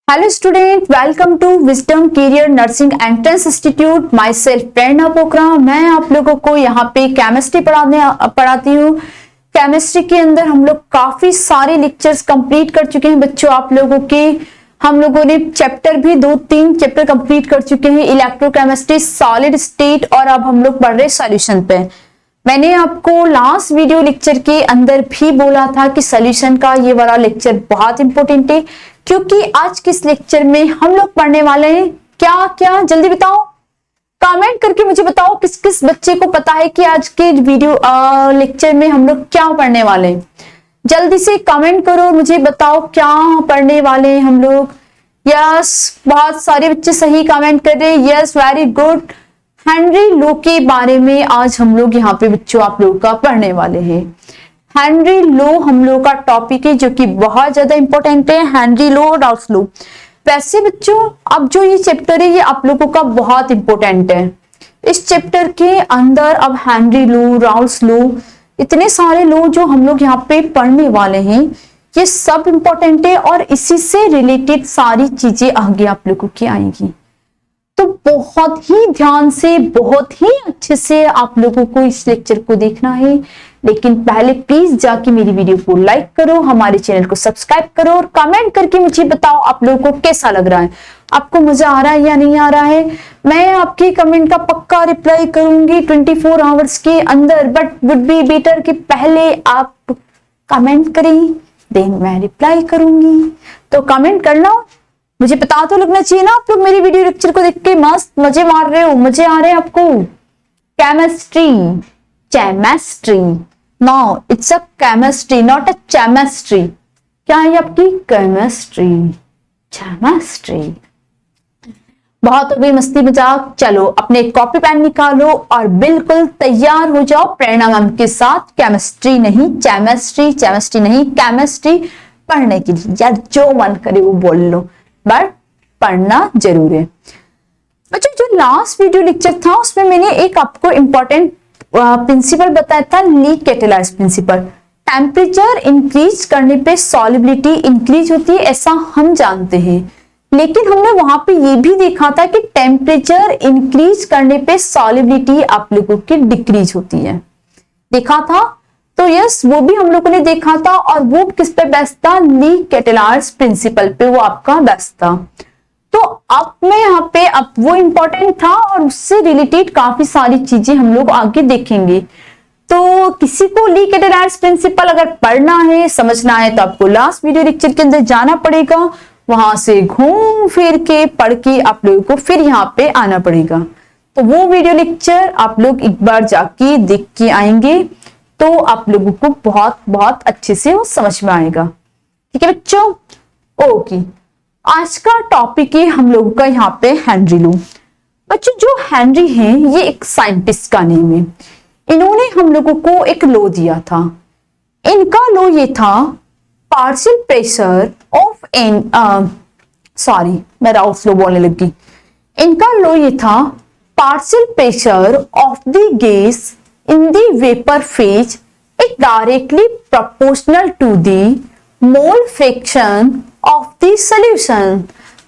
Hello student, welcome to wisdom career nursing entrance institute. Myself Prerna Pokhara. मैं आप लोगों को यहाँ पे केमिस्ट्री पढ़ाती हूँ। केमिस्ट्री के अंदर हम लोग काफी सारे लेक्चर्स कंप्लीट कर चुके हैं बच्चों। आप लोगों के हम लोगों ने चैप्टर भी 2-3 चैप्टर कंप्लीट कर चुके हैं, इलेक्ट्रोकेमिस्ट्री, सॉलिड स्टेट, और अब हम लोग पढ़ रहे सॉल्यूशन पे। मैंने आपको लास्ट वीडियो लेक्चर के अंदर भी बोला था कि सॉल्यूशन का ये वाला लेक्चर बहुत इंपॉर्टेंट है, क्योंकि आज के इस लेक्चर में हम लोग पढ़ने वाले हैं क्या क्या। जल्दी बताओ, कमेंट करके मुझे बताओ किस किस बच्चे को पता है कि आज के वीडियो लेक्चर में हम लोग क्या पढ़ने वाले हैं। जल्दी से कमेंट करो, मुझे बताओ क्या पढ़ने वाले हैं हम लोग। यस, बहुत सारे बच्चे सही कमेंट कर रहे हैं। Yes, very good. हेनरी लो के बारे में आज हम लोग यहाँ पे बच्चों आप लोगों का पढ़ने वाले हैं। हेनरी लो हम लोग का टॉपिक है जो कि बहुत ज्यादा इंपॉर्टेंट है। हेनरी लो और राउल्स लो। वैसे बच्चों अब जो ये चैप्टर है ये आप लोगों का बहुत इंपॉर्टेंट है। इस चैप्टर के अंदर अब हेनरी लो, राउल्स लो, इतने सारे लो जो हम लोग यहाँ पे पढ़ने वाले हैं, ये सब इंपॉर्टेंट है और इसी से रिलेटेड सारी चीजें आगे आप लोगों की आएंगी। तो बहुत ही ध्यान से, बहुत ही अच्छे से आप लोगों को इस लेक्चर को देखना है। लेकिन पहले प्लीज जाके मेरी वीडियो को लाइक करो, हमारे चैनल को सब्सक्राइब करो और कमेंट करके मुझे बताओ आप लोगों को कैसा लग रहा है, आपको मजा आ रहा है या नहीं आ रहा है। मैं आपके कमेंट का पक्का रिप्लाई करूंगी 24 आवर्स के अंदर, बट वुड बी बेटर कि पहले आप कमेंट करें देन मैं रिप्लाई करूंगी। तो कमेंट करना, मुझे पता तो लगना चाहिए ना आप लोग मेरी वीडियो लेक्चर को देख के मस्त मजे मार रहे हो, मजे आ रहे हैं आपको। Chemistry, chemistry, no it's a chemistry not a chemistry. क्या है आपकी केमिस्ट्री, केमिस्ट्री। बहुत हो गई मस्ती मजाक, चलो अपने कॉपी पेन निकालो और बिल्कुल तैयार हो जाओ प्रेरणा मैम के साथ केमिस्ट्री नहीं, केमिस्ट्री, केमिस्ट्री नहीं, केमिस्ट्री पढ़ने के लिए। यार जो मन करे वो बोल लो, बट पढ़ना जरूर है बच्चों। जो लास्ट वीडियो लेक्चर था उसमें मैंने एक आपको इंपॉर्टेंट प्रिंसिपल बताया था, ली कैटेलाइज प्रिंसिपल। टेम्परेचर इंक्रीज करने पे सॉलिबिलिटी इंक्रीज होती है, ऐसा हम जानते हैं। लेकिन हमने वहां पे ये भी देखा था कि टेम्परेचर इंक्रीज करने पे सॉलिबिलिटी आप लोगों की डिक्रीज होती है, देखा था। तो यस, वो भी हम लोगों ने देखा था और वो किस पे बेस्ड था, ली कैटेलाइज प्रिंसिपल पे वो आपका बेस्ड था। तो अब मैं यहाँ पे, अब वो इंपॉर्टेंट था और उससे रिलेटेड काफी सारी चीजें हम लोग आगे देखेंगे। तो किसी को ली कैटेलाइज प्रिंसिपल अगर पढ़ना है, समझना है, तो आपको लास्ट वीडियो लेक्चर के अंदर जाना पड़ेगा, वहां से घूम फिर के पढ़ के आप लोगों को फिर यहाँ पे आना पड़ेगा। तो वो वीडियो लेक्चर आप लोग एक बार जाके देख के आएंगे तो आप लोगों को बहुत बहुत अच्छे से वो समझ में आएगा। ठीक है बच्चों, ओके। आज का टॉपिक है हम लोगों का यहाँ पे हेनरी लो। बच्चों जो हेनरी हैं ये एक साइंटिस्ट का नेम है। इन्होंने हम लोगों को एक लो दिया था। इनका लो ये था, partial pressure of an sorry मैं राउल्स लो बोलने लगी। इनका लो ये था, partial pressure of the gas in the vapor phase is directly proportional to the mole fraction of the solution।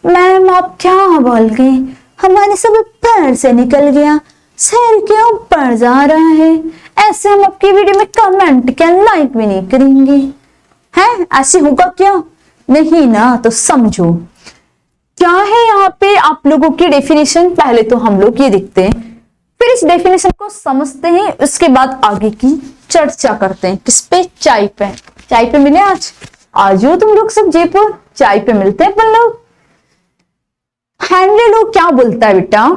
Ma'am आप क्या बोल गए, हमारे सब पैर से निकल गया, सर क्यों ऊपर जा रहा है। ऐसे हम आपकी वीडियो में कमेंट क्या लाइक भी नहीं करेंगे हैं, ऐसे होगा क्या? नहीं ना, तो समझो क्या है यहाँ पे आप लोगों की डेफिनेशन। पहले तो हम लोग ये देखते हैं, फिर इस डेफिनेशन को समझते हैं, उसके बाद आगे की चर्चा करते हैं। किस पे? चाय पे। चाय पे मिले आज हो तुम लोग सब जयपुर, चाय पे मिलते हैं अपन लोग। हेनरी लो क्या बोलता है बेटा,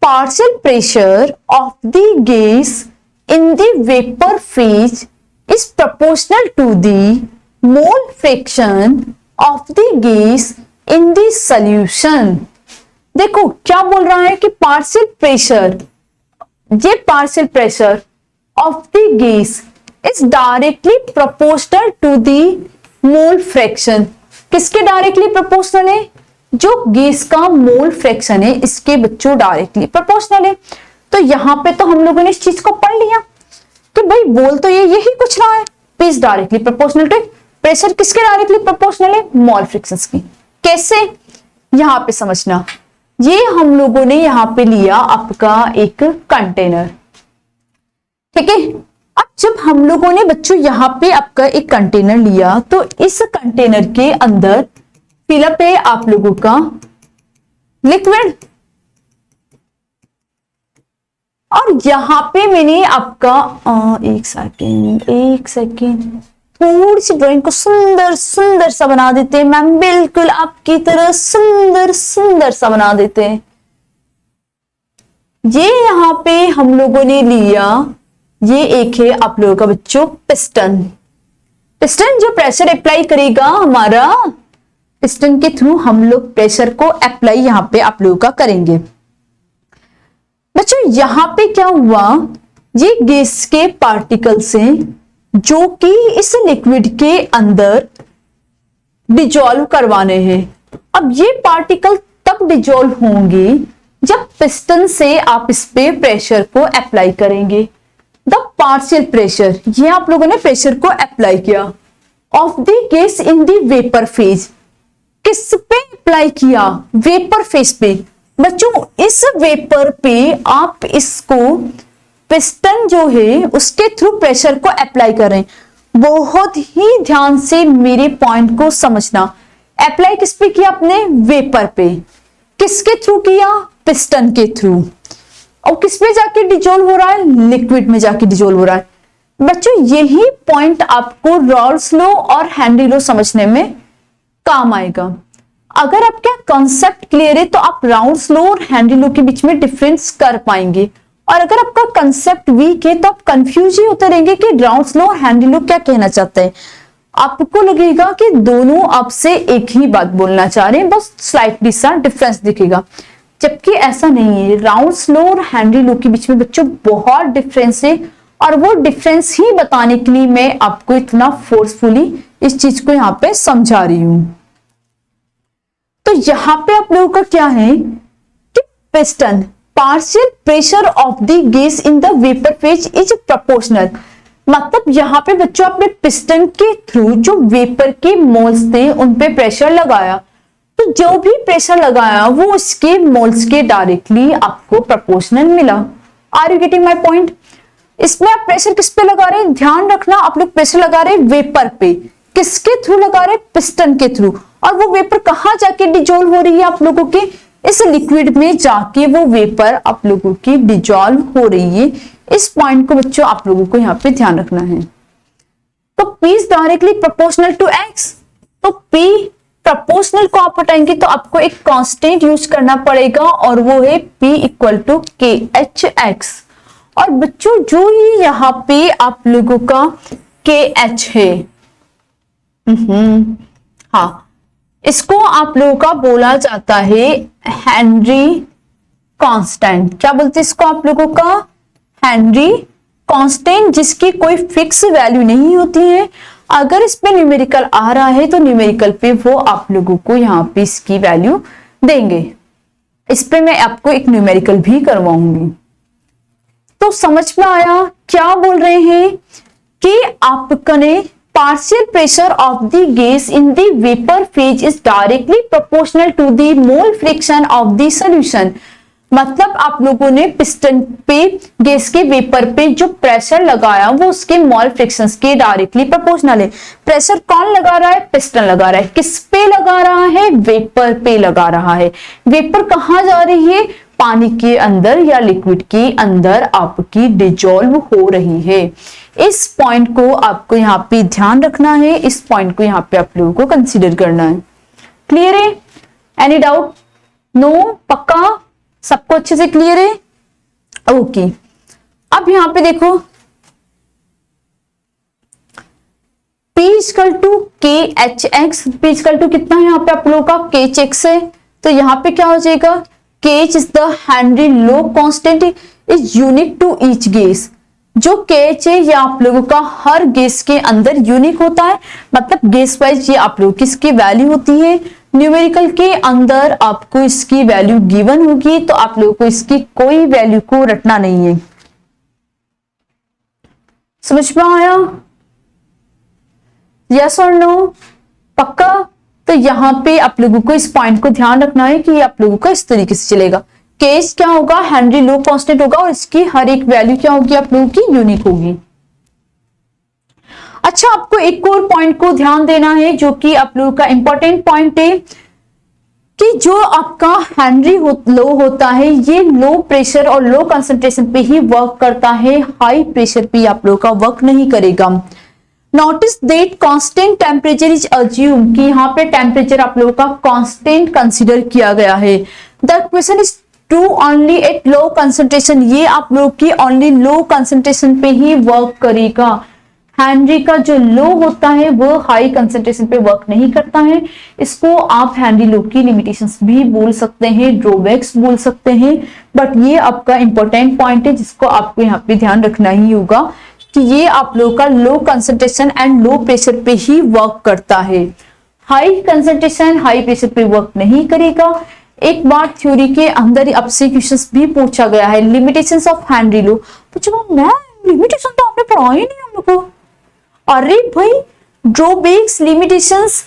partial pressure of the gas in the vapour phase is proportional to the mole fraction of the gas in the solution. देखो क्या बोल रहा है कि पार्शियल प्रेशर, ये partial pressure of the gas is directly proportional to the mole fraction. किसके directly proportional है? जो गैस का मोल फ्रैक्शन है इसके बच्चों डायरेक्टली प्रोपोर्शनल है। तो यहां पे तो हम लोगों ने इस चीज को पढ़ लिया कि भाई बोल तो ये यही कुछ रहा है, is directly proportional to pressure. किसके डायरेक्टली प्रोपोर्शनल है? मोल फ्रैक्शन की। कैसे? यहां पे समझना, ये हम लोगों ने यहां पे लिया आपका एक कंटेनर, ठीक है। अब जब हम लोगों ने बच्चों यहां पे आपका एक कंटेनर लिया तो इस कंटेनर के अंदर फिलअप है आप लोगों का लिक्विड, और यहां पे मैंने आपका एक सेकेंड थोड़ी सी ड्राइंग को सुंदर सुंदर सा बना देते हैं मैम, बिल्कुल आपकी तरह सुंदर सुंदर सा बना देते हैं। ये यहां पे हम लोगों ने लिया, ये एक है आप लोगों का बच्चों पिस्टन। पिस्टन जो प्रेशर अप्लाई करेगा हमारा, पिस्टन के थ्रू हम लोग प्रेशर को अप्लाई यहां पे आप लोगों का करेंगे। बच्चों यहां पे क्या हुआ, ये गैस के पार्टिकल्स हैं जो कि इस लिक्विड के अंदर डिजोल्व करवाने हैं। अब ये पार्टिकल तब डिजोल्व होंगे जब पिस्टन से आप इस पे प्रेशर को अप्लाई करेंगे। द पार्शियल प्रेशर, ये आप लोगों ने प्रेशर को अप्लाई किया of the gas in the vapour phase, किस पे अप्लाई किया, वेपर फेज पे। बच्चों इस वेपर पे आप इसको पिस्टन जो है उसके थ्रू प्रेशर को अप्लाई करें। बहुत ही ध्यान से मेरे पॉइंट को समझना, अप्लाई किस पे किया आपने, वेपर पे, किसके थ्रू किया, पिस्टन के थ्रू, और किस पे जाके डिजोल्व हो रहा है, लिक्विड में जाके डिजोल्व हो रहा है। बच्चों यही पॉइंट आपको रॉल्स लॉ और हेनरी लॉ समझने में काम आएगा। अगर आपका कॉन्सेप्ट क्लियर है तो आप राउल्स लॉ और हेनरी लॉ के बीच में डिफरेंस कर पाएंगे, और अगर आपका कंसेप्ट वीक है तो आप कंफ्यूज ही होते रहेंगे कि राउल्स लॉ और हेनरी लॉ क्या कहना चाहते हैं। आपको लगेगा कि दोनों आपसे एक ही बात बोलना चाह रहे हैं, बस स्लाइटली सा डिफरेंस दिखेगा, जबकि ऐसा नहीं है। राउल्स लॉ और हेनरी लॉ के बीच में बच्चों बहुत डिफरेंस है, और वो डिफरेंस ही बताने के लिए मैं आपको इतना फोर्सफुली इस चीज को यहाँ पे समझा रही हूं। तो यहां पे आप लोगों का क्या है कि piston partial pressure of the gas in the vapour phase is proportional, मतलब यहां पे बच्चों आपने पिस्टन के थ्रू जो वेपर के मोल्स थे उन पे प्रेशर लगाया, तो जो भी प्रेशर लगाया वो उसके मोल्स के डायरेक्टली आपको प्रोपोर्शनल मिला। Are you getting my point? इसमें आप प्रेशर किस पे लगा रहे हैं, ध्यान रखना, आप लोग प्रेशर लगा रहे हैं वेपर पे, किसके थ्रू लगा रहे हैं, पिस्टन के थ्रू, और वो वेपर कहां जाके डिजोल्व हो रही है आप लोगों के, इस लिक्विड में जाके वो वेपर आप लोगों की डिजोल्व हो रही है। इस पॉइंट को बच्चों आप लोगों को यहाँ पे ध्यान रखना है। तो P is directly proportional to X, तो P प्रोपोर्शनल को आप हटाएंगे तो आपको एक कांस्टेंट यूज करना पड़ेगा, और वो है P इक्वल टू KHX। और बच्चों जो ये यहाँ पे आप लोगों का KH है, हाँ, इसको आप लोगों का बोला जाता है हेनरी कांस्टेंट। क्या बोलते हैं इसको आप लोगों का, हेनरी कांस्टेंट, जिसकी कोई फिक्स वैल्यू नहीं होती है। अगर इस पे न्यूमेरिकल आ रहा है तो न्यूमेरिकल पे वो आप लोगों को यहाँ पे इसकी वैल्यू देंगे। इस पे मैं आपको एक न्यूमेरिकल भी करवाऊंगी। तो समझ में आया क्या बोल रहे हैं कि आपने partial pressure of the gas in the vapor phase is directly proportional to the mole fraction of the solution। मतलब आप लोगों ने पिस्टन पे गैस के वेपर पे जो प्रेशर लगाया वो उसके मोल फ्रिक्शंस के डायरेक्टली प्रोपोर्शनल है। प्रेशर कौन लगा रहा है, पिस्टन लगा रहा है, किस पे लगा रहा है, वेपर पे लगा रहा है। वेपर कहां जा रही है, पानी के अंदर या लिक्विड के अंदर आपकी डिजोल्व हो रही है। इस पॉइंट को आपको यहाँ पे ध्यान रखना है, इस पॉइंट को यहाँ पे आप लोगों को कंसीडर करना है। क्लियर है? Any doubt? नो? पक्का सबको अच्छे से क्लियर है? ओके। अब यहाँ पे देखो P equal to KHX, P equal to कितना है यहाँ पे आप लोगों का, KHX है, तो यहाँ पे क्या हो जाएगा, KH is the Henry law constant is unique to each gas. जो KH है ये आप लोगों का हर गैस के अंदर यूनिक होता है, मतलब गैस वाइज ये आप लोगों की इसकी वैल्यू होती है। न्यूमेरिकल के अंदर आपको इसकी वैल्यू गिवन होगी, तो आप लोगों को इसकी कोई वैल्यू को रटना नहीं है। समझ में आया? यस और नो? पक्का? तो यहाँ पे आप लोगों को इस पॉइंट को ध्यान रखना है कि आप लोगों का इस तरीके से चलेगा। केस क्या होगा, हेनरी लो कांस्टेंट होगा और इसकी हर एक वैल्यू क्या होगी आप लोगों की यूनिक होगी। अच्छा, आपको एक और पॉइंट को ध्यान देना है जो कि आप लोगों का इंपॉर्टेंट पॉइंट है कि जो आपका हेनरी लो होता है ये लो प्रेशर और लो कंसंट्रेशन पे ही वर्क करता है, हाई प्रेशर पे आप लोगों का वर्क नहीं करेगा। Notice that constant temperature is assume कि यहाँ पे टेम्परेचर आप लोगों का कांस्टेंट कंसीडर किया गया है। The question is true only at low concentration, ये आप लोग की ओनली लो कंसंट्रेशन पे ही वर्क करेगा। हेनरी का जो लो होता है वो हाई कंसंट्रेशन पे वर्क नहीं करता है। इसको आप हेनरी लो की लिमिटेशंस भी बोल सकते हैं, ड्रॉबैक्स बोल सकते हैं, बट ये आपका इंपॉर्टेंट पॉइंट है जिसको आपको यहाँ पे ध्यान रखना ही होगा कि ये आप लोग का low concentration and low pressure पे ही वर्क करता है, हाई कंसंट्रेशन हाई प्रेशर पे वर्क नहीं करेगा। एक बार थ्योरी के अंदर आपसे क्वेश्चंस भी पूछा गया है, लिमिटेशंस ऑफ हेनरी लो। पूछो मैं लिमिटेशन तो आपने पढ़ा ही नहीं हम लोग को। अरे भाई, ड्रॉबैक्स, लिमिटेशंस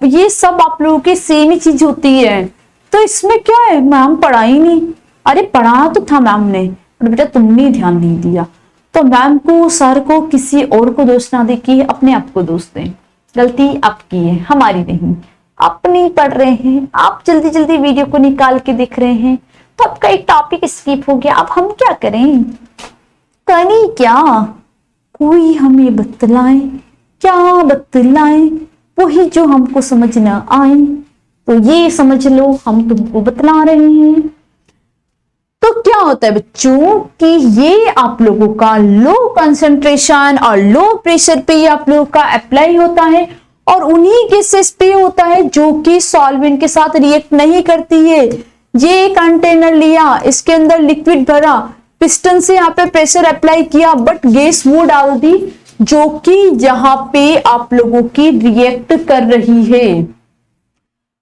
ये सब आप लोगों की सेम ही चीज होती है, तो इसमें क्या है, मैम पढ़ा ही नहीं। अरे पढ़ा तो था मैम ने, बेटा तुमने ध्यान नहीं दिया। तो मैम को, सर को, किसी और को दोष ना दे कि अपने आप को दोष दें। गलती आपकी है, हमारी नहीं। आप नहीं पढ़ रहे हैं, आप जल्दी जल्दी वीडियो को निकाल के देख रहे हैं, तो आपका एक टॉपिक स्किप हो गया। अब हम क्या करें, करें क्या, कोई हमें बतलाए, क्या बतलाए, वही जो हमको समझ ना आए, तो ये समझ लो हम तुमको बतला रहे हैं। तो क्या होता है बच्चों कि ये आप लोगों का लो कंसंट्रेशन और लो प्रेशर पे आप लोगों का अप्लाई होता है, और उन्हीं केसेस पे होता है जो कि सॉल्वेंट के साथ रिएक्ट नहीं करती है। ये कंटेनर लिया, इसके अंदर लिक्विड भरा, पिस्टन से यहाँ पे प्रेशर अप्लाई किया, बट गैस वो डाल दी जो कि यहाँ पे आप लोगों की रिएक्ट कर रही है।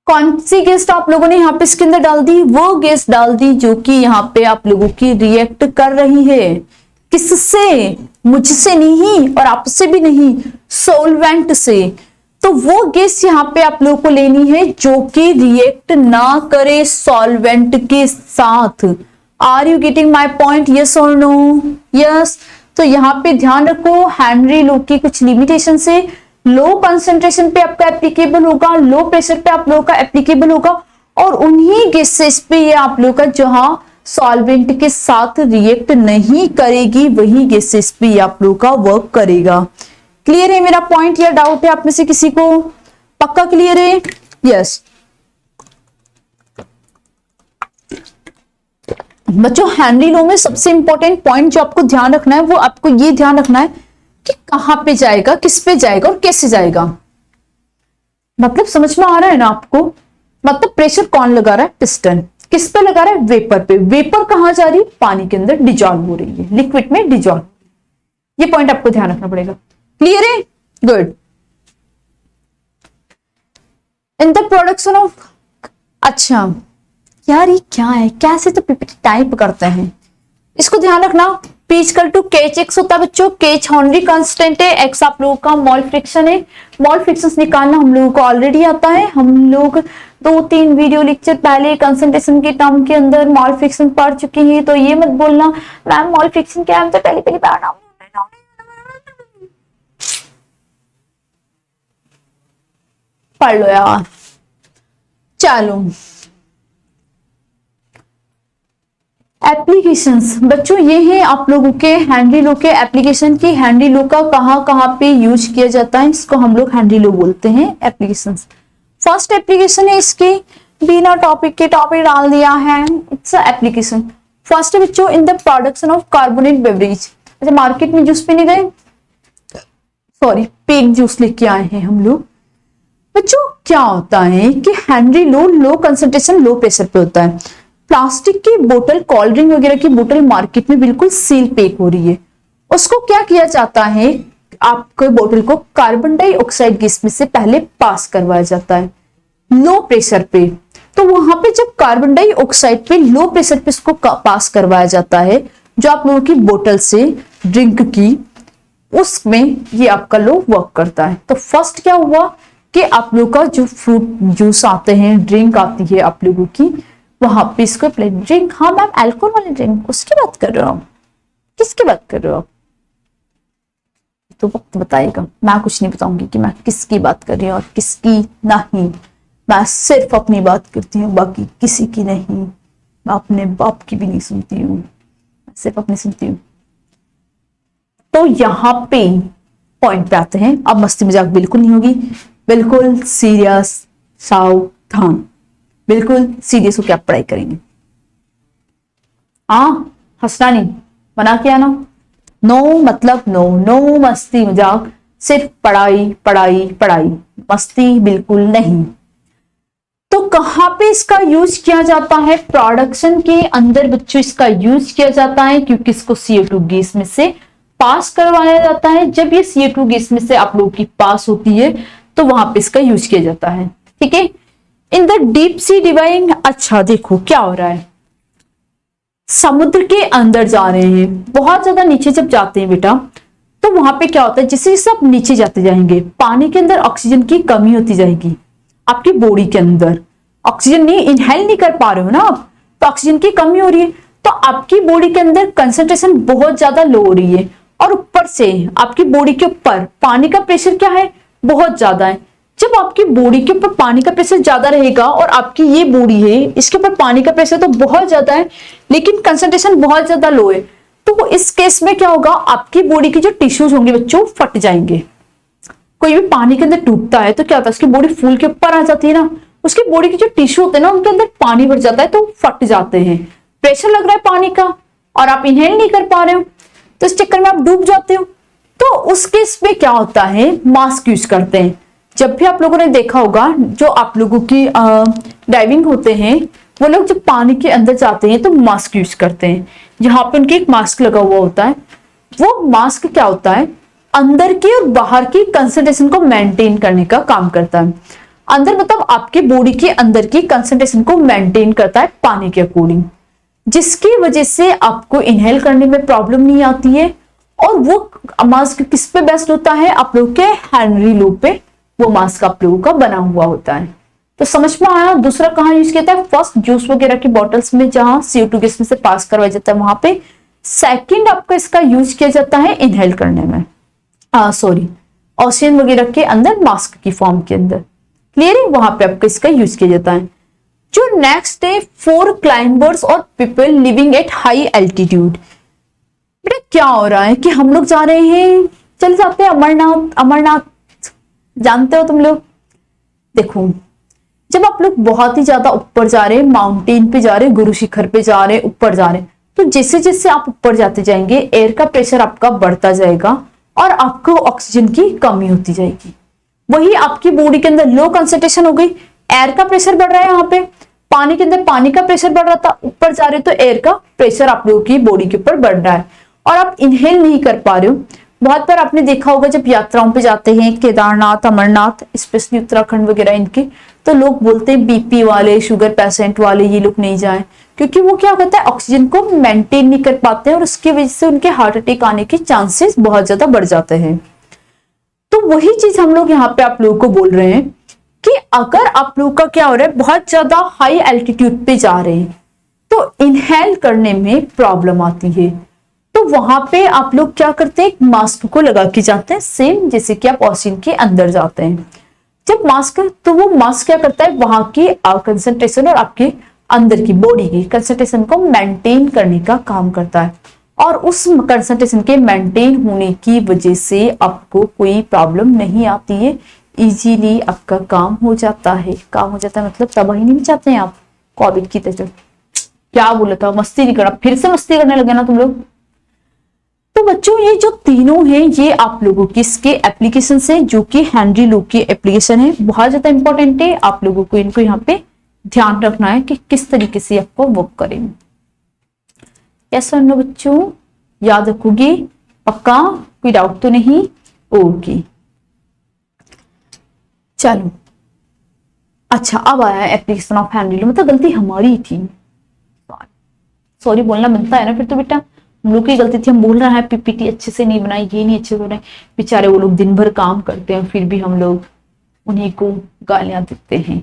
कौन सी गैस आप लोगों ने यहाँ पे इसके अंदर डाल दी, वो गैस डाल दी जो कि यहाँ पे आप लोगों की रिएक्ट कर रही है। किससे, मुझसे नहीं और आपसे भी नहीं, सॉल्वेंट से। तो वो गैस यहाँ पे आप लोगों को लेनी है जो कि रिएक्ट ना करे सॉल्वेंट के साथ। Are you getting my point, yes और नो? यस। तो यहाँ पे ध्यान रखो, हेनरी लो की कुछ लिमिटेशन से लो कंसंट्रेशन पे आपका एप्लीकेबल होगा, लो प्रेशर पे आप लोगों का एप्लीकेबल होगा, और उन्हीं गैसेस पे ये आप लोगों का जहां सॉल्वेंट के साथ रिएक्ट नहीं करेगी वही गैसेस पे आप लोगों का वर्क करेगा। क्लियर है मेरा पॉइंट या डाउट है आप में से किसी को? पक्का क्लियर है? यस। बच्चों, हेनरी लो में सबसे इंपॉर्टेंट पॉइंट जो आपको ध्यान रखना है वो आपको ये ध्यान रखना है कि कहां पे जाएगा, किस पे जाएगा और कैसे जाएगा। मतलब समझ में आ रहा है ना आपको? मतलब प्रेशर कौन लगा रहा है, पिस्टन। किस पे लगा रहा है, वेपर पे। वेपर कहां जा रही है, पानी के अंदर डिजॉल्व हो रही है, लिक्विड में डिजॉल्व। ये पॉइंट आपको ध्यान रखना पड़ेगा। क्लियर है? Good. In the production of, अच्छा यार ये क्या है, कैसे तो पीपीटी टाइप करते हैं, इसको ध्यान रखना। P equal to KH X होता है बच्चों। KH हेनरी कांस्टेंट है, एक्स आप लोगों का मॉल फ्रिक्शन है। मॉल फ्रिक्शन निकालना हम लोगों को ऑलरेडी आता है। हम लोग 2-3 वीडियो लेक्चर पहले कंसंट्रेशन के टर्म के अंदर मॉल फ्रिक्शन पढ़ चुके हैं, तो ये मत बोलना मैम मॉल फ्रिक्शन क्या है, तो पहले पढ़ना। पढ़ लो यार। चलो एप्लीकेशंस बच्चों, ये है आप लोगों के हेनरी लो के एप्लीकेशन की। हेनरी लो का कहां पे यूज किया जाता है, इसको हम लोग हेनरी लो बोलते हैं, एप्लीकेशंस। फर्स्ट एप्लीकेशन है इसकी, बिना टॉपिक के टॉपिक डाल दिया है, इट्स एप्लीकेशन। फर्स्ट है बच्चों, in the production of carbonate beverage. अच्छा, मार्केट में जूस पीने गए, सॉरी पेग जूस लेके आए हैं हम लोग। बच्चों क्या होता है कि हेनरी लो लो कंसंट्रेशन लो प्रेशर पे होता है। प्लास्टिक की बोतल, कोल्ड ड्रिंक वगैरह की बोतल मार्केट में बिल्कुल सील पैक हो रही है, उसको क्या किया जाता है, आपके बोतल को कार्बन डाइऑक्साइड गैस में से पहले पास करवाया जाता है लो प्रेशर पे। तो वहां पे जब कार्बन डाइऑक्साइड पे लो प्रेशर पे इसको पास करवाया जाता है, जो आप लोगों की बोतल से ड्रिंक की, उसमें ये आपका लो वर्क करता है। तो फर्स्ट क्या हुआ कि आप लोग का जो फ्रूट जूस आते हैं, ड्रिंक आती है आप लोगों की, वहां पे इसको प्लेन ड्रिंक, हाँ मैम अल्कोहल वाली ड्रिंक, उसकी बात कर रहे हो आप? किसकी बात कर रहे हो आप? तो वक्त बताएगा, मैं कुछ नहीं बताऊंगी कि मैं किसकी बात कर रही हूँ और किसकी नहीं। मैं सिर्फ अपनी बात करती हूँ, बाकी किसी की नहीं। मैं अपने बाप की भी नहीं सुनती हूँ, सिर्फ अपनी सुनती हूँ। तो यहाँ पे पॉइंट पे आते हैं। अब मस्ती मजाक बिल्कुल नहीं होगी, बिल्कुल सीरियस, सावधान, बिल्कुल सीरियस होकर आप पढ़ाई करेंगे। हाँ, हंसना नहीं, बना के आना। नो मतलब नो, नो मस्ती मजाक, सिर्फ पढ़ाई पढ़ाई पढ़ाई, मस्ती बिल्कुल नहीं। तो कहां पे इसका यूज किया जाता है? प्रोडक्शन के अंदर बच्चों इसका यूज किया जाता है, क्योंकि इसको CO2 गैस में से पास करवाया जाता है। जब ये CO2 गैस में से आप लोगों की पास होती है तो वहां पे इसका यूज किया जाता है। ठीक है, in the deep sea diving. अच्छा देखो क्या हो रहा है, समुद्र के अंदर जा रहे हैं, बहुत ज्यादा नीचे जब जाते हैं बेटा, तो वहां पे क्या होता है, जैसे जैसे आप नीचे जाते जाएंगे पानी के अंदर ऑक्सीजन की कमी होती जाएगी। आपकी बॉडी के अंदर ऑक्सीजन नहीं, इनहेल नहीं कर पा रहे हो ना आप, तो ऑक्सीजन की कमी हो रही है, तो आपकी बॉडी के अंदर कंसंट्रेशन बहुत ज्यादा लो हो रही है। और ऊपर से आपकी बॉडी के ऊपर पानी का प्रेशर क्या है, बहुत ज्यादा है। जब आपकी बॉडी के ऊपर पानी का प्रेशर ज्यादा रहेगा और आपकी ये बॉडी है, इसके ऊपर पानी का प्रेशर तो बहुत ज्यादा है लेकिन कंसंट्रेशन बहुत ज्यादा लो है, तो इस केस में क्या होगा, आपकी बॉडी के जो टिश्यूज होंगे बच्चों फट जाएंगे। कोई भी पानी के अंदर डूबता है तो क्या होता है, उसकी बॉडी फूल के ऊपर आ जाती है ना, उसकी बॉडी के जो टिश्यू होते हैं ना उनके अंदर पानी भर जाता है तो फट जाते हैं। प्रेशर लग रहा है पानी का और आप इनहेल नहीं कर पा रहे हो, तो इस चक्कर में आप डूब जाते हो। तो उस केस में क्या होता है, मास्क यूज करते हैं। जब भी आप लोगों ने देखा होगा, जो आप लोगों की डाइविंग होते हैं वो लोग जब पानी के अंदर जाते हैं तो मास्क यूज करते हैं, जहां पे उनके एक मास्क लगा हुआ होता है। वो मास्क क्या होता है, अंदर की और बाहर की कंसंट्रेशन को मेंटेन करने का काम करता है। अंदर मतलब आपके बॉडी के अंदर की कंसंट्रेशन को मेंटेन करता है पानी के अकॉर्डिंग, जिसकी वजह से आपको इनहेल करने में प्रॉब्लम नहीं आती है। और वो मास्क किस पे बेस्ट होता है, आप लोग के हेनरी लो पे वो मास्क आप लोगों का बना हुआ होता है। तो समझ में आया। दूसरा कहाँ यूज किया जाता है, फर्स्ट जूस वगैरह की बॉटल्स में जहां CO2 गैस में से पास करवाया जाता है वहां पे। सेकंड आपका इसका यूज किया जाता है इनहेल करने में, सॉरी ऑक्सीजन वगैरह के अंदर मास्क की फॉर्म के अंदर। क्लियर है, वहां पे आपका इसका यूज किया जाता है। जो नेक्स्ट है, फॉर क्लाइंबर्स और people living at high altitude. बेटा क्या हो रहा है कि हम लोग जा रहे हैं, चले जाते हैं अमरनाथ। अमरनाथ जानते हो तुम लोग? देखो जब आप लोग बहुत ही ज्यादा ऊपर जा रहे हैं, माउंटेन पे जा रहे हैं, गुरु शिखर पे जा रहे हैं, ऊपर जा रहे हैं, तो जैसे जैसे आप ऊपर जाते जाएंगे एयर का प्रेशर आपका बढ़ता जाएगा और आपको ऑक्सीजन की कमी होती जाएगी। वही आपकी बॉडी के अंदर लो कंसंट्रेशन हो गई, एयर का प्रेशर बढ़ रहा है, यहाँ पे पानी के अंदर पानी का प्रेशर बढ़ रहा था, ऊपर जा रहे तो एयर का प्रेशर आप लोगों की बॉडी के ऊपर बढ़ रहा है और आप इनहेल नहीं कर पा रहे हो। बहुत बार आपने देखा होगा जब यात्राओं पे जाते हैं, केदारनाथ, अमरनाथ, स्पेशली उत्तराखंड वगैरह इनके, तो लोग बोलते हैं BP वाले, शुगर पेशेंट वाले ये लोग नहीं जाएं, क्योंकि वो क्या कहता है ऑक्सीजन को मेंटेन नहीं कर पाते हैं और उसकी वजह से उनके हार्ट अटैक आने के चांसेस बहुत ज्यादा बढ़ जाते हैं। तो वही चीज हम लोग यहाँ पे आप लोगों को बोल रहे हैं कि अगर आप लोग का क्या हो रहा है, बहुत ज्यादा हाई एल्टीट्यूड पे जा रहे हैं तो इनहेल करने में प्रॉब्लम आती है, तो वहां पे आप लोग क्या करते हैं, मास्क को लगा के जाते हैं, सेम जैसे कि आप ऑक्सीजन के अंदर जाते हैं। जब मास्क, तो वो मास्क क्या करता है, वहां की कंसंट्रेशन और आपके अंदर की बॉडी की कंसंट्रेशन को मेंटेन करने का काम करता है और उस कंसंट्रेशन के मेंटेन होने की वजह से आपको कोई प्रॉब्लम नहीं आती है, इजीली आपका काम हो जाता है। काम हो जाता है मतलब तबाही नहीं चाहते हैं आप कोविड की तरह। क्या बोला था, मस्ती नहीं करना, फिर से मस्ती करने लगे ना तुम लोग। तो बच्चों ये जो तीनों हैं ये आप लोगों की इसके एप्लीकेशन है, जो कि हेनरी लो की एप्लीकेशन है, बहुत ज्यादा इंपॉर्टेंट है। आप लोगों को इनको यहाँ पे ध्यान रखना है कि किस तरीके से आपको वर्क करेंगे। यस और नो बच्चों, याद रखोगे पक्का, कोई डाउट तो नहीं? ओके चलो। अच्छा अब आया एप्लीकेशन ऑफ हेनरी लो, मतलब गलती हमारी थी, सॉरी बोलना बनता है ना फिर तो बेटा, हम लोग की गलती थी, हम बोल रहे हैं PPT अच्छे से नहीं बनाई, ये नहीं अच्छे से बनाई, बेचारे वो लोग दिन भर काम करते हैं फिर भी हम लोग उन्हीं को गालियां देते हैं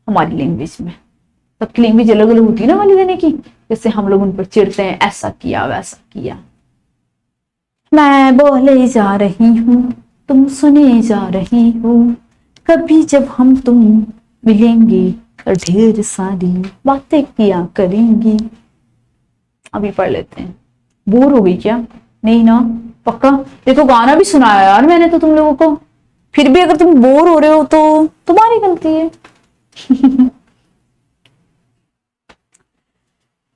हमारी लैंग्वेज में। सबकी लैंग्वेज अलग अलग होती है ना गाली देने की, जैसे हम लोग उन पर चिढ़ते हैं, ऐसा किया वैसा किया। मैं बोले जा रही हूँ तुम सुने जा रही हो, कभी जब हम तुम मिलेंगे तो ढेर सारी बातें किया करेंगी। अभी पढ़ लेते हैं। बोर हो गई क्या? नहीं ना, पक्का? देखो गाना भी सुनाया यार मैंने तो तुम लोगों को, फिर भी अगर तुम बोर हो रहे हो तो तुम्हारी गलती है।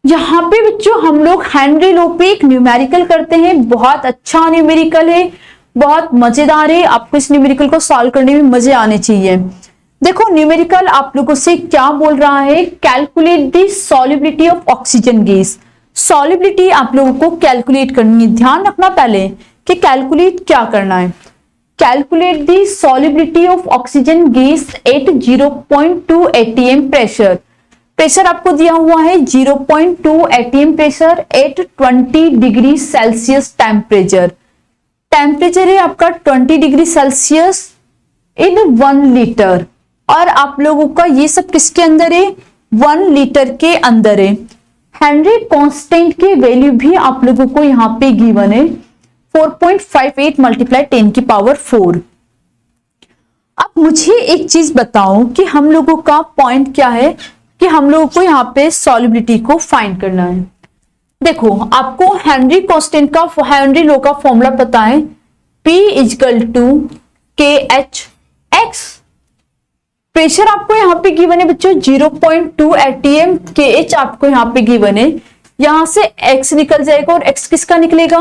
यहाँ पे बच्चों हम लोग हेनरी लो पे एक न्यूमेरिकल करते हैं। बहुत अच्छा न्यूमेरिकल है, बहुत मजेदार है। आपको इस न्यूमेरिकल को सॉल्व करने में मजे आने चाहिए। देखो न्यूमेरिकल आप लोगों से क्या बोल रहा है, calculate the solubility of oxygen gas. Solubility आप लोगों को कैलकुलेट करनी है। ध्यान रखना पहले कि कैलकुलेट क्या करना है। Calculate the solubility of oxygen gas at 0.2 atm pressure. Pressure आपको दिया हुआ है 0.2 atm pressure at 20 degree Celsius temperature. Temperature है आपका 20 डिग्री सेल्सियस इन 1 लीटर। और आप लोगों का ये सब किसके अंदर है? 1 लीटर के अंदर है। हेनरी कांस्टेंट की वैल्यू भी आप लोगों को यहाँ पे गिवन है 4.58 मल्टीप्लाई 10 की पावर 4। अब मुझे एक चीज बताओ कि हम लोगों का पॉइंट क्या है कि हम लोगों को यहाँ पे सॉल्युबिलिटी को फाइंड करना है। देखो आपको हेनरी कांस्टेंट का, हेनरी लो का फॉर्मूला पता है, P equal to KH। Pressure आपको यहाँ पे गिवन है बच्चों 0.2 atm, KH आपको यहाँ पे गिवन है। यहां से X निकल जाएगा और X किसका निकलेगा?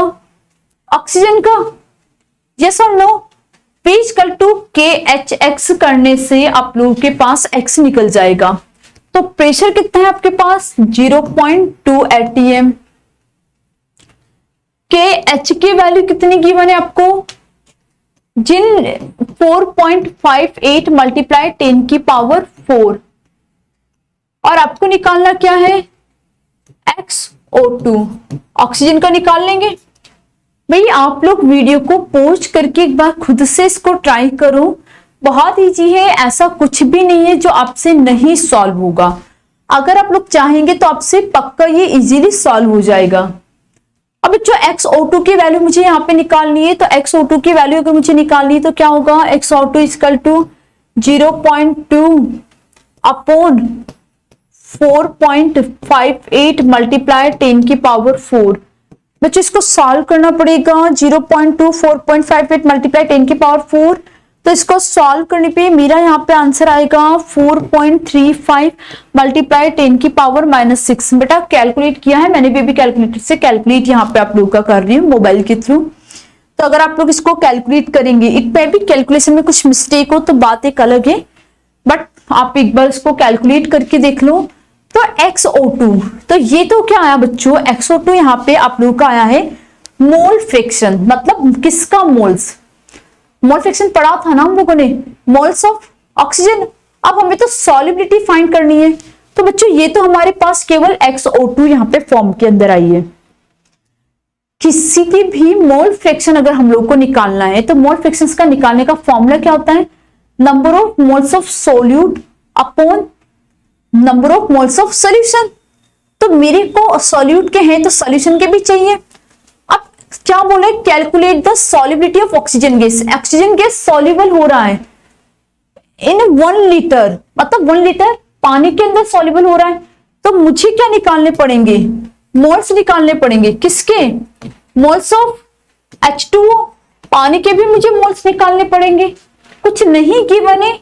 ऑक्सीजन का। यस और no? P equal to KHX करने से आप लोगों के पास X निकल जाएगा। तो प्रेशर कितना है आपके पास? 0.2 atm। KH की वैल्यू कितनी गिवन है आपको? जिन 4.58 मल्टीप्लाई 10 की पावर 4। और आपको निकालना क्या है? XO2। ऑक्सीजन का निकाल लेंगे। भाई आप लोग वीडियो को पॉज करके एक बार खुद से इसको ट्राई करो, बहुत इजी है। ऐसा कुछ भी नहीं है जो आपसे नहीं सॉल्व होगा। अगर आप लोग चाहेंगे तो आपसे पक्का ये इजीली सॉल्व हो जाएगा। अब जो XO2 की वैल्यू मुझे यहाँ पे निकालनी है, तो XO2 की वैल्यू अगर मुझे निकालनी है तो क्या होगा? XO2 equal to 0.2 upon 4.58 multiply 10 की पावर 4। बच्चों इसको सॉल्व करना पड़ेगा। 0.2 4.58 मल्टीप्लाई 10 की पावर 4, तो इसको सॉल्व करने पे मेरा यहाँ पे आंसर आएगा 4.35 मल्टीप्लाई 10 की पावर -6। बेटा कैलकुलेट किया है मैंने भी अभी कैलकुलेटर से कैलकुलेट यहाँ पे आप लोगों का कर रही हूँ मोबाइल के थ्रू। तो अगर आप लोग इसको कैलकुलेट करेंगे, इट में भी कैलकुलेशन में कुछ मिस्टेक हो तो बात एक अलग है, बट आप एक बार इसको कैलकुलेट करके देख लो। तो XO2, तो ये तो क्या आया बच्चों? XO2 यहाँ पे आप लोगों का आया है मोल फ्रैक्शन, मतलब किसका? मोल्स। मोल फ्रैक्शन पढ़ा था ना हम लोगों ने, मोल्स ऑफ ऑक्सीजन। अब हमें तो सॉल्युबिलिटी फाइंड करनी है। तो बच्चों ये तो हमारे पास केवल XO2 यहाँ पे फॉर्म के अंदर आई है। किसी की भी मोल फ्रैक्शन अगर हम लोग को निकालना है तो मोल फ्रैक्शंस का निकालने का फॉर्मूला क्या होता है? Number of moles of solute upon number of moles of solution. तो मेरे को सॉल्यूट के हैं तो सॉल्यूशन के भी चाहिए। अब क्या बोले? Calculate the solubility of oxygen gas. Oxygen gas soluble हो रहा है इन 1 लीटर, मतलब 1 लीटर पानी के अंदर सॉल्युबल हो रहा है। तो मुझे क्या निकालने पड़ेंगे? मोल्स निकालने पड़ेंगे। किसके? Moles of H2O। पानी के भी मुझे मोल्स निकालने पड़ेंगे। कुछ नहीं गिवन है,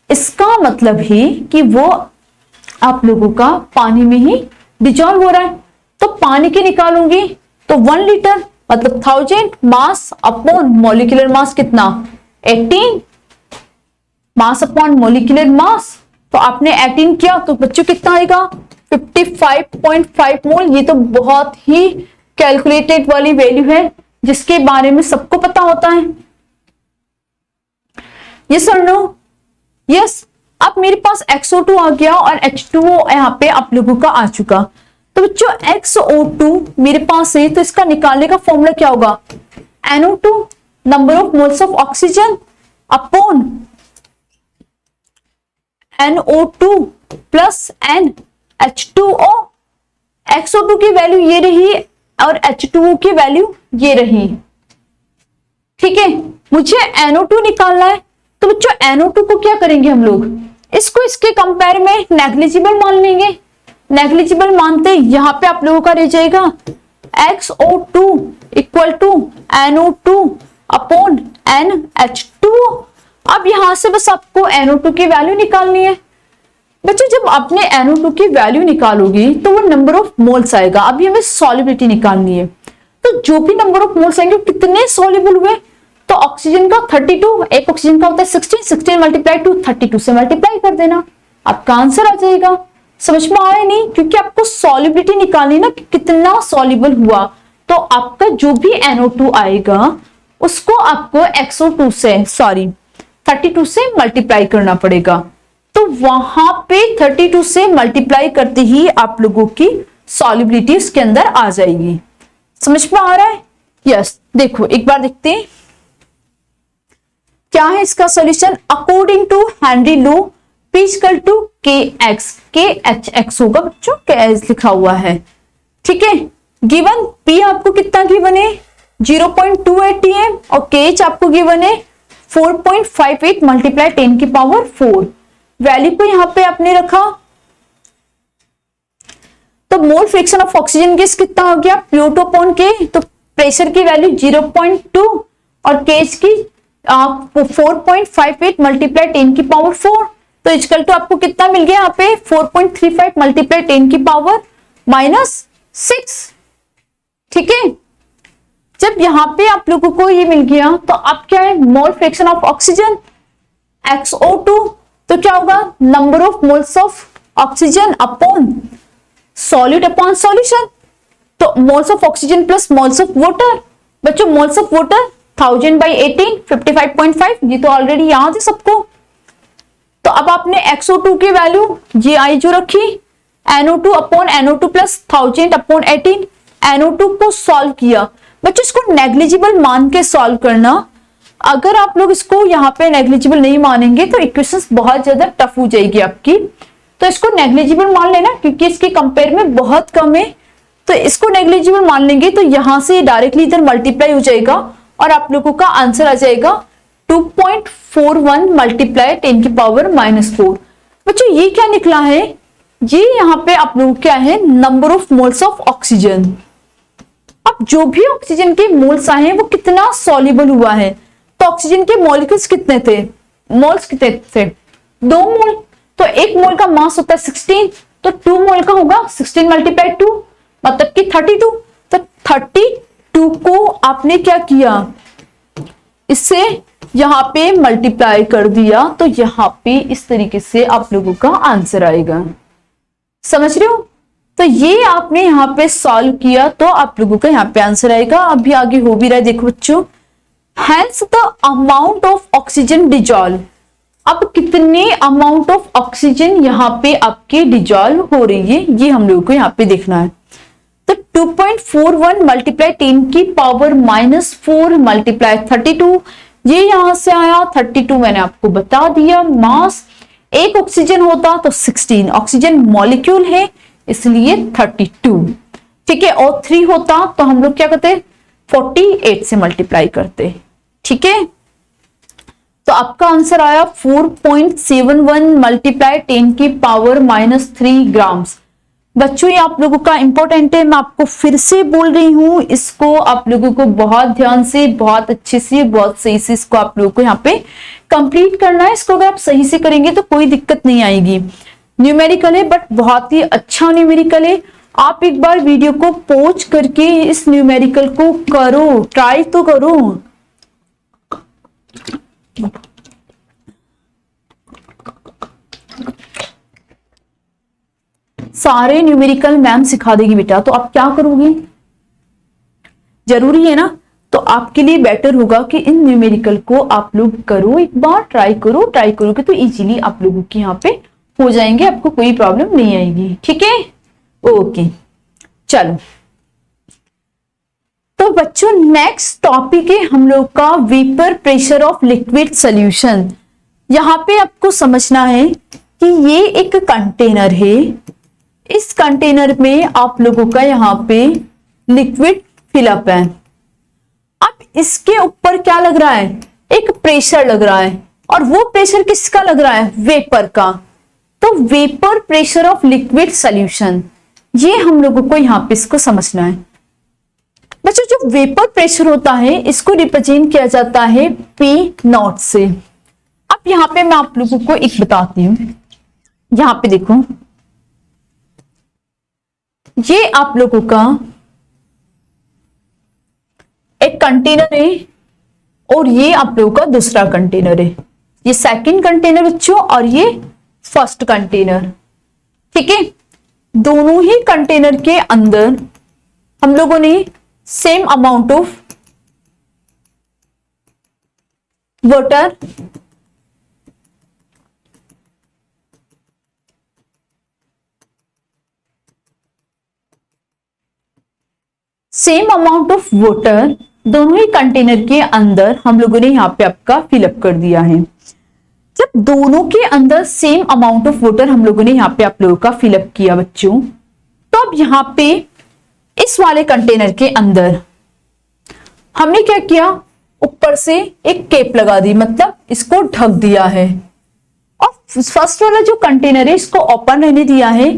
इसका मतलब है कि वो आप लोगों का पानी में ही डिजॉल्व हो रहा है। तो पानी के निकालूंगी तो 1 लीटर मतलब 1000 मास अपॉन मॉलिक्यूलर मास कितना? 18 मास अपॉन मॉलिक्यूलर मास। तो आपने 18 किया तो बच्चों कितना आएगा? 55.5 मोल। ये तो बहुत ही कैलकुलेटेड वाली वैल्यू है जिसके बारे में सबको पता होता है। यस और नो? यस। अब मेरे पास XO2 आ गया और H2O यहाँ पे आप लोगों का आ चुका। तो बच्चों XO2 मेरे पास है तो इसका निकालने का फॉर्मूला क्या होगा? NO2 number of moles of oxygen upon NO2 plus NH2O, XO2 की वैल्यू ये रही और H2O की वैल्यू ये रही। ठीक है, मुझे NO2 निकालना है, तो बच्चों NO2 को क्या करेंगे हम लोग, इसको इसके कंपेयर में नेग्लिजिबल मान लेंगे। नेग्लिजिबल मानते यहां पे आप लोगों का रह जाएगा XO2 equal to NO2 upon NH2O। अब यहां से बस आपको NO2 की वैल्यू निकालनी है। बच्चों जब आपने NO2 की वैल्यू निकालोगी तो वो नंबर ऑफ मोल्स आएगा। अभी हमें सॉल्युबिलिटी निकालनी है, तो जो भी नंबर ऑफ मोल्स आएंगे कितने सॉल्युबल हुए, तो ऑक्सीजन का 32, एक ऑक्सीजन का होता है 16 मल्टीप्लाई टू 32 से मल्टीप्लाई कर देना, आपका आंसर आ जाएगा। समझ में आया नहीं, क्योंकि आपको सॉल्युबिलिटी निकालनी ना कि कितना सॉल्युबल हुआ, तो आपका जो भी NO2 आएगा उसको आपको XO2 से 32 से मल्टीप्लाई करना पड़ेगा। तो वहां पे 32 से मल्टीप्लाई करते ही आप लोगों की सॉल्युबिलिटी इसके अंदर आ जाएगी। समझ में आ रहा है? यस, देखो एक बार देखते हैं क्या है इसका solution. According to Henry law P equal to KHX होगा बच्चों, KH लिखा हुआ है। ठीक है, गिवन P आपको कितना गिवन है 0.280 है और KH आपको गिवन है 4.58 मल्टीप्लाई 10 की पावर 4। वैल्यू को यहां पे आपने रखा, तो mole fraction of oxygen gas कितना हो गया PO2 अपॉन K, तो प्रेशर की वैल्यू 0.2 और KH की 4.58 मल्टीप्लाई 10 की पावर 4, तो इक्वल टू आपको कितना मिल गया यहाँ पे 4.35 मल्टीप्लाई 10 की पावर -6। ठीक है, जब यहां पे आप लोगों को ये मिल गया तो अब क्या है mole fraction of oxygen XO2, तो क्या होगा number of moles of oxygen upon solute upon solution, तो moles of oxygen plus moles of water. बच्चों मोल्स ऑफ वाटर 1000/18 55.5, ये तो ऑलरेडी याद है सबको। तो अब आपने XO2 की वैल्यू ये आई जो रखी NO2 upon NO2 plus 1000/18, NO2 को सॉल्व किया। बच्चों इसको नेग्लिजिबल मान के सॉल्व करना, अगर आप लोग इसको यहाँ पे नेग्लिजिबल नहीं मानेंगे तो इक्वेशंस बहुत ज्यादा टफ हो जाएगी आपकी, तो इसको नेग्लिजिबल मान लेना क्योंकि इसके कंपेयर में बहुत कम है, तो इसको नेग्लिजिबल मान लेंगे तो यहां से डायरेक्टली इधर मल्टीप्लाई हो जाएगा और आप लोगों का आंसर आ जाएगा 2.41 मल्टीप्लाई 10 की पावर -4। बच्चों ये क्या निकला है, ये यहाँ पे आप लोग क्या है number of moles of oxygen. अब जो भी ऑक्सीजन के मोल्स आए हैं वो कितना सॉल्युबल हुआ है, तो ऑक्सीजन के मॉलिक्यूल्स कितने थे, मोल्स कितने थे 2 मोल, तो 1 मोल का मास होता है 16, तो 2 मोल का होगा 16 मल्टीप्लाई 2 मतलब कि 32, तो 32 को आपने क्या किया इससे यहां पे मल्टीप्लाई कर दिया, तो यहां पे इस तरीके से आप लोगों का आंसर आएगा। समझ रहे हो, तो ये आपने यहां पे सॉल्व किया तो आप लोगों का यहां पे आंसर आएगा। अभी आगे हो भी रहा है, देखो बच्चों, hence the amount of oxygen dissolve, अब कितने अमाउंट ऑफ ऑक्सीजन यहाँ पे आपके डिजॉल्व हो रही है ये हम लोगों को यहाँ पे देखना है। तो 2.41 मल्टीप्लाई 10 की पावर -4 मल्टीप्लाई 32, ये यहां से आया 32 मैंने आपको बता दिया। मास एक ऑक्सीजन होता तो 16, ऑक्सीजन मॉलिक्यूल है इसलिए 32। ठीक है, और 3 होता तो हम लोग क्या करते 48 से मल्टीप्लाई करते। ठीक है, तो आपका आंसर आया 4.71 मल्टीप्लाई 10 की पावर -3 ग्राम्स। बच्चों ये आप लोगों का इंपॉर्टेंट है, मैं आपको फिर से बोल रही हूं, इसको आप लोगों को बहुत ध्यान से बहुत अच्छे से बहुत सही से इसको आप लोगों को यहाँ पे कंप्लीट करना है। इसको अगर आप सही से करेंगे तो कोई दिक्कत नहीं आएगी। न्यूमेरिकल है बट बहुत ही अच्छा न्यूमेरिकल है। आप एक बार वीडियो को पॉज करके इस न्यूमेरिकल को करो, ट्राई तो करो। सारे न्यूमेरिकल मैम सिखा देगी बेटा, तो आप क्या करोगे, जरूरी है ना, तो आपके लिए बेटर होगा कि इन न्यूमेरिकल को आप लोग करो, एक बार ट्राई करो। ट्राई करोगे तो इजीली आप लोगों के यहाँ पे हो जाएंगे, आपको कोई प्रॉब्लम नहीं आएगी। ठीक है, ओके चलो। तो बच्चों नेक्स्ट टॉपिक है हम लोग का vapour pressure of liquid solution. यहाँ पे आपको समझना है कि कि ये एक कंटेनर है, इस कंटेनर में आप लोगों का यहाँ पे लिक्विड फिलअप है। अब इसके ऊपर क्या लग रहा है, एक प्रेशर लग रहा है, और वो प्रेशर किसका लग रहा है, वेपर का। तो vapour pressure of liquid solution, ये हम लोगों को यहाँ पे इसको समझना है। बच्चों जो वेपर प्रेशर होता है इसको रिप्रेजेंट किया जाता है P0 से। अब यहाँ पे मैं आप लोगों को एक बताती हूं, यहाँ पे देखो, ये आप लोगों का एक कंटेनर है और ये आप लोगों का दूसरा कंटेनर है। ये सेकंड कंटेनर बच्चों और ये फर्स्ट कंटेनर, ठीक है। दोनों ही कंटेनर के अंदर हम लोगों ने सेम अमाउंट ऑफ वाटर दोनों ही कंटेनर के अंदर हम लोगों ने यहाँ पे आपका फिलअप कर दिया है। जब दोनों के अंदर सेम अमाउंट ऑफ वाटर हम लोगों ने यहाँ पे आप लोगों का फिलअप किया बच्चों, तो अब यहाँ पे इस वाले कंटेनर के अंदर हमने क्या किया, ऊपर से एक कैप लगा दी, मतलब इसको ढक दिया है। और फर्स्ट वाला जो कंटेनर है इसको ओपन रहने दिया है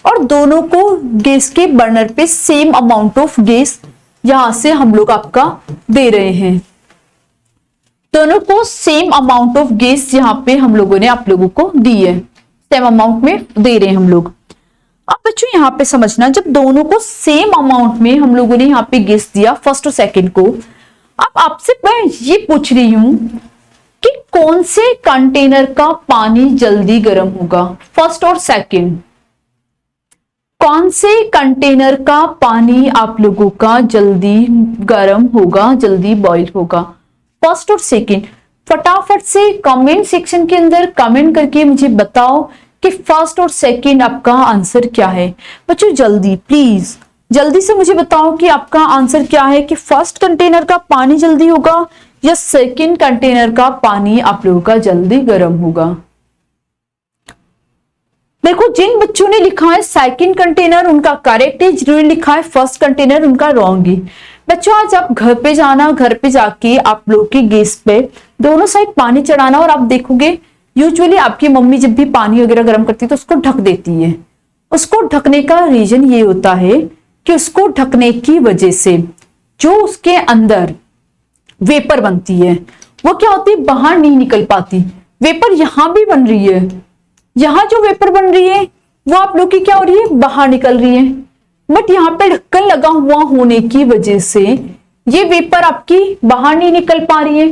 और दोनों को गैस के बर्नर पे सेम अमाउंट ऑफ गैस यहां से हम लोग आपका दे रहे हैं। दोनों को सेम अमाउंट ऑफ गैस यहाँ पे हम लोगों ने आप लोगों को दी है, सेम अमाउंट में दे रहे हैं हम लोग। अब बच्चों यहाँ पे समझना, जब दोनों को सेम अमाउंट में हम लोगों ने यहाँ पे गैस दिया फर्स्ट और सेकंड को, अब आपसे मैं ये पूछ रही हूं कि कौन से कंटेनर का पानी जल्दी गर्म होगा, फर्स्ट और सेकंड, कौन से कंटेनर का पानी आप लोगों का जल्दी गर्म होगा, जल्दी बॉईल होगा, फर्स्ट और सेकंड। फटाफट से कमेंट सेक्शन के अंदर कमेंट करके मुझे बताओ कि फर्स्ट और सेकंड आपका आंसर क्या है। बच्चों जल्दी, प्लीज जल्दी से मुझे बताओ कि आपका आंसर क्या है, कि फर्स्ट कंटेनर का पानी जल्दी होगा या सेकंड कंटेनर का पानी आप लोगों का जल्दी गर्म होगा। देखो जिन बच्चों ने लिखा है सेकंड कंटेनर उनका करेक्ट है, जिन्होंने लिखा है फर्स्ट कंटेनर उनका रॉन्ग है। बच्चों आज आप घर पे जाना, घर पे जाके आप लोग की गैस पे दोनों साइड पानी चढ़ाना, और आप देखोगे यूजुअली आपकी मम्मी जब भी पानी वगैरह गर्म करती है तो उसको ढक देती है। उसको ढकने का रीजन ये होता है कि उसको ढकने की वजह से जो उसके अंदर वेपर बनती है वो क्या होती है, बाहर नहीं निकल पाती। वेपर यहां भी बन रही है, यहां जो वेपर बन रही है वो आप लोग की क्या हो रही है, बाहर निकल रही है। बट यहाँ पे ढक्कन लगा हुआ होने की वजह से ये वेपर आपकी बाहर नहीं निकल पा रही है,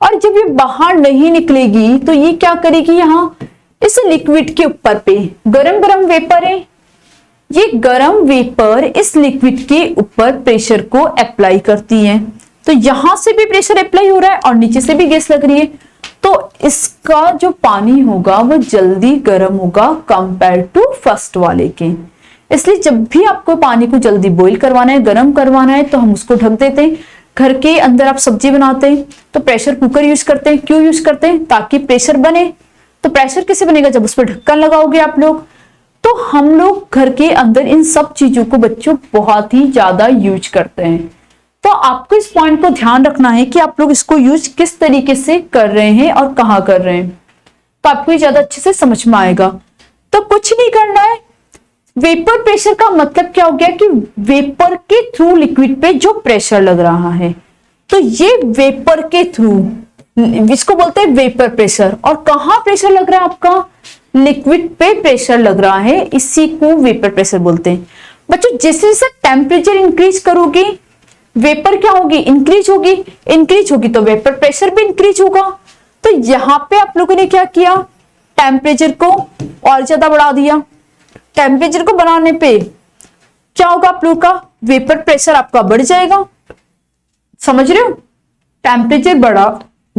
और जब ये बाहर नहीं निकलेगी तो ये क्या करेगी, यहाँ इस लिक्विड के ऊपर पे गरम गरम वेपर है, ये गरम वेपर इस लिक्विड के ऊपर प्रेशर को अप्लाई करती है। तो यहां से भी प्रेशर अप्लाई हो रहा है और नीचे से भी गैस लग रही है, तो इसका जो पानी होगा वो जल्दी गर्म होगा कंपेयर टू फर्स्ट वाले के। इसलिए जब भी आपको पानी को जल्दी बॉईल करवाना है, गर्म करवाना है, तो हम उसको ढक देते हैं। घर के अंदर आप सब्जी बनाते हैं तो प्रेशर कुकर यूज करते हैं, क्यों यूज करते हैं, ताकि प्रेशर बने। तो प्रेशर कैसे बनेगा, जब उस पर ढक्कन लगाओगे आप लोग। तो हम लोग घर के अंदर इन सब चीजों को बच्चों बहुत ही ज्यादा यूज करते हैं। तो आपको इस पॉइंट को ध्यान रखना है कि आप लोग इसको यूज किस तरीके से कर रहे हैं और कहाँ कर रहे हैं, तो आपको ज्यादा अच्छे से समझ में आएगा। तो कुछ नहीं करना है, वेपर प्रेशर का मतलब क्या हो गया कि वेपर के थ्रू लिक्विड पे जो प्रेशर लग रहा है, तो ये वेपर के थ्रू, इसको बोलते हैं वेपर प्रेशर। और कहाँ प्रेशर लग रहा है आपका, लिक्विड पे प्रेशर लग रहा है, इसी को वेपर प्रेशर बोलते हैं। बच्चों जैसे जैसे टेम्परेचर इंक्रीज करोगे वेपर क्या होगी, इंक्रीज होगी, इंक्रीज होगी तो वेपर प्रेशर भी इंक्रीज होगा। तो यहां पे आप लोगों ने क्या किया, टेम्परेचर को और ज्यादा बढ़ा दिया। टेम्परेचर को बढ़ाने पे क्या होगा, आप लोगों का वेपर प्रेशर आपका बढ़ जाएगा। समझ रहे हो, टेम्परेचर बढ़ा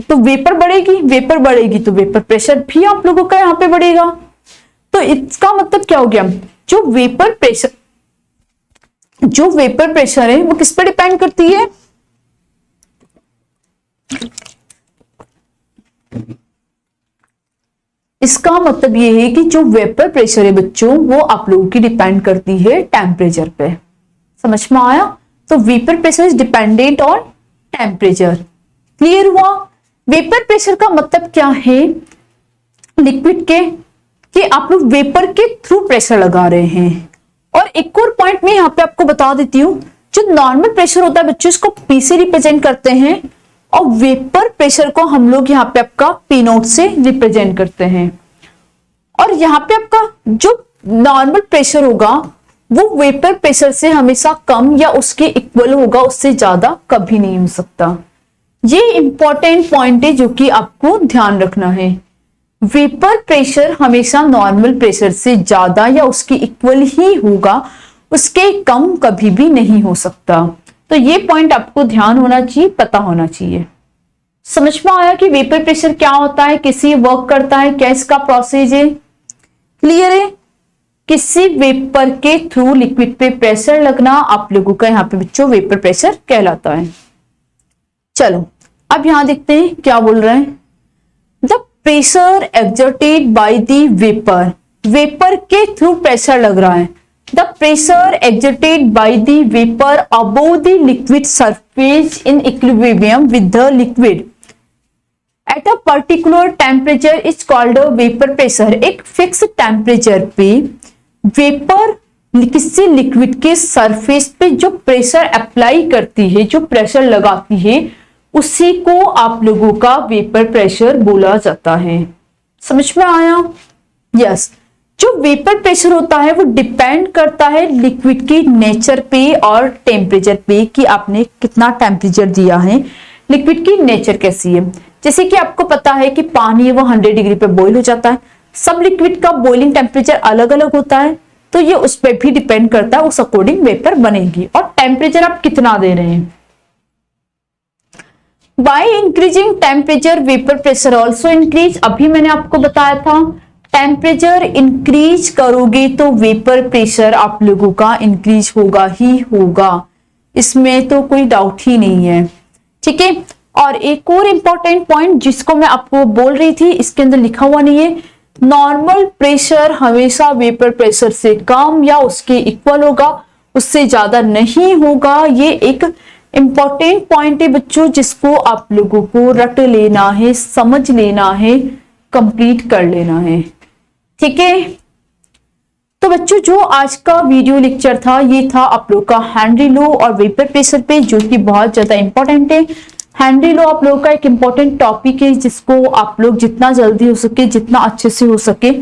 तो वेपर बढ़ेगी, वेपर बढ़ेगी तो वेपर प्रेशर भी आप लोगों का यहाँ पे बढ़ेगा। तो इसका मतलब क्या हो गया, जो वेपर प्रेशर है वो किस पर डिपेंड करती है, इसका मतलब ये है कि जो वेपर प्रेशर है बच्चों, वो आप लोगों की डिपेंड करती है टेम्परेचर पे। समझ में आया? तो vapour pressure is dependent on temperature. Clear हुआ? वेपर प्रेशर का मतलब क्या है लिक्विड के, कि आप लोग वेपर के थ्रू प्रेशर लगा रहे हैं। और एक और पॉइंट में यहाँ पे आपको बता देती हूँ, जो नॉर्मल प्रेशर होता है बच्चों, इसको पी से रिप्रेजेंट करते हैं, और वेपर प्रेशर को हम लोग यहाँ पे आपका पी नोट से रिप्रेजेंट करते हैं। और यहाँ पे आपका जो नॉर्मल प्रेशर होगा वो वेपर प्रेशर से हमेशा कम या उसके इक्वल होगा, उससे ज्यादा कभी नहीं हो सकता। ये इंपॉर्टेंट पॉइंट है जो कि आपको ध्यान रखना है। वेपर प्रेशर हमेशा नॉर्मल प्रेशर से ज्यादा या उसके इक्वल ही होगा, उसके कम कभी भी नहीं हो सकता। तो ये पॉइंट आपको ध्यान होना चाहिए, पता होना चाहिए। समझ में आया कि वेपर प्रेशर क्या होता है, कैसे वर्क करता है, क्या इसका प्रोसेस है? क्लियर है? किसी वेपर के थ्रू लिक्विड पे प्रेशर लगना आप लोगों का यहाँ पे बच्चों वेपर प्रेशर कहलाता है। चलो अब यहां देखते हैं क्या बोल रहे हैं। The pressure exerted by the vapour, vapour के थ्रू प्रेशर लग रहा है। The pressure exerted by the vapour above the liquid surface in equilibrium with the liquid at a particular temperature is called a vapour pressure. एक fix temperature पे vapour किसी liquid के surface पे जो pressure apply करती है, जो pressure लगाती है, उसी को आप लोगों का वेपर प्रेशर बोला जाता है। समझ में आया? यस। जो वेपर प्रेशर होता है वो डिपेंड करता है लिक्विड की नेचर पे और टेम्परेचर पे, कि आपने कितना टेम्परेचर दिया है, लिक्विड की नेचर कैसी है। जैसे कि आपको पता है कि पानी है वो 100 डिग्री पे बॉईल हो जाता है। सब लिक्विड का बॉइलिंग टेम्परेचर अलग अलग होता है, तो ये उस पर भी डिपेंड करता है, उस अकॉर्डिंग वेपर बनेगी। और टेम्परेचर आप कितना दे रहे हैं। By increasing temperature vapour pressure also increase. अभी मैंने आपको बताया था टेम्परेचर इंक्रीज करोगे तो वेपर प्रेशर आप लोगों का इंक्रीज होगा ही होगा, इसमें तो कोई डाउट ही नहीं है। ठीक है। और एक और इंपॉर्टेंट पॉइंट जिसको मैं आपको बोल रही थी, इसके अंदर लिखा हुआ नहीं है, नॉर्मल प्रेशर हमेशा वेपर प्रेशर से कम या उसके इक्वल होगा, उससे ज्यादा नहीं होगा। ये एक इंपॉर्टेंट पॉइंट है बच्चों, जिसको आप लोगों को रट लेना है, समझ लेना है, कंप्लीट कर लेना है। ठीक है। तो बच्चों जो आज का वीडियो लेक्चर था ये था आप लोग का हेनरी लॉ और वेपर प्रेशर पे, जो कि बहुत ज्यादा इंपॉर्टेंट है। हेनरी लॉ आप लोगों का एक इंपॉर्टेंट टॉपिक है, जिसको आप लोग जितना जल्दी हो सके, जितना अच्छे से हो सके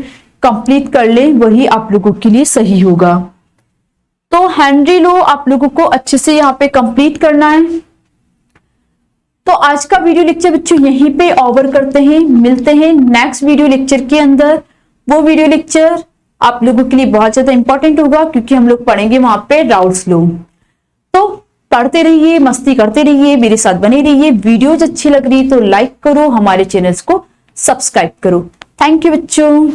कंप्लीट कर ले, वही आप लोगों के लिए सही होगा। तो हेनरी लॉ आप लोगों को अच्छे से यहाँ पे कंप्लीट करना है। तो आज का वीडियो लेक्चर बच्चों यहीं पे ओवर करते हैं, मिलते हैं नेक्स्ट वीडियो लेक्चर के अंदर। वो वीडियो लेक्चर आप लोगों के लिए बहुत ज्यादा इंपॉर्टेंट होगा, क्योंकि हम लोग पढ़ेंगे वहां पे राउल्ट्स लॉ। तो पढ़ते रहिए, मस्ती करते रहिए, मेरे साथ बने रहिए। वीडियोज अच्छी लग रही तो लाइक करो, हमारे चैनल्स को सब्सक्राइब करो। थैंक यू बच्चों।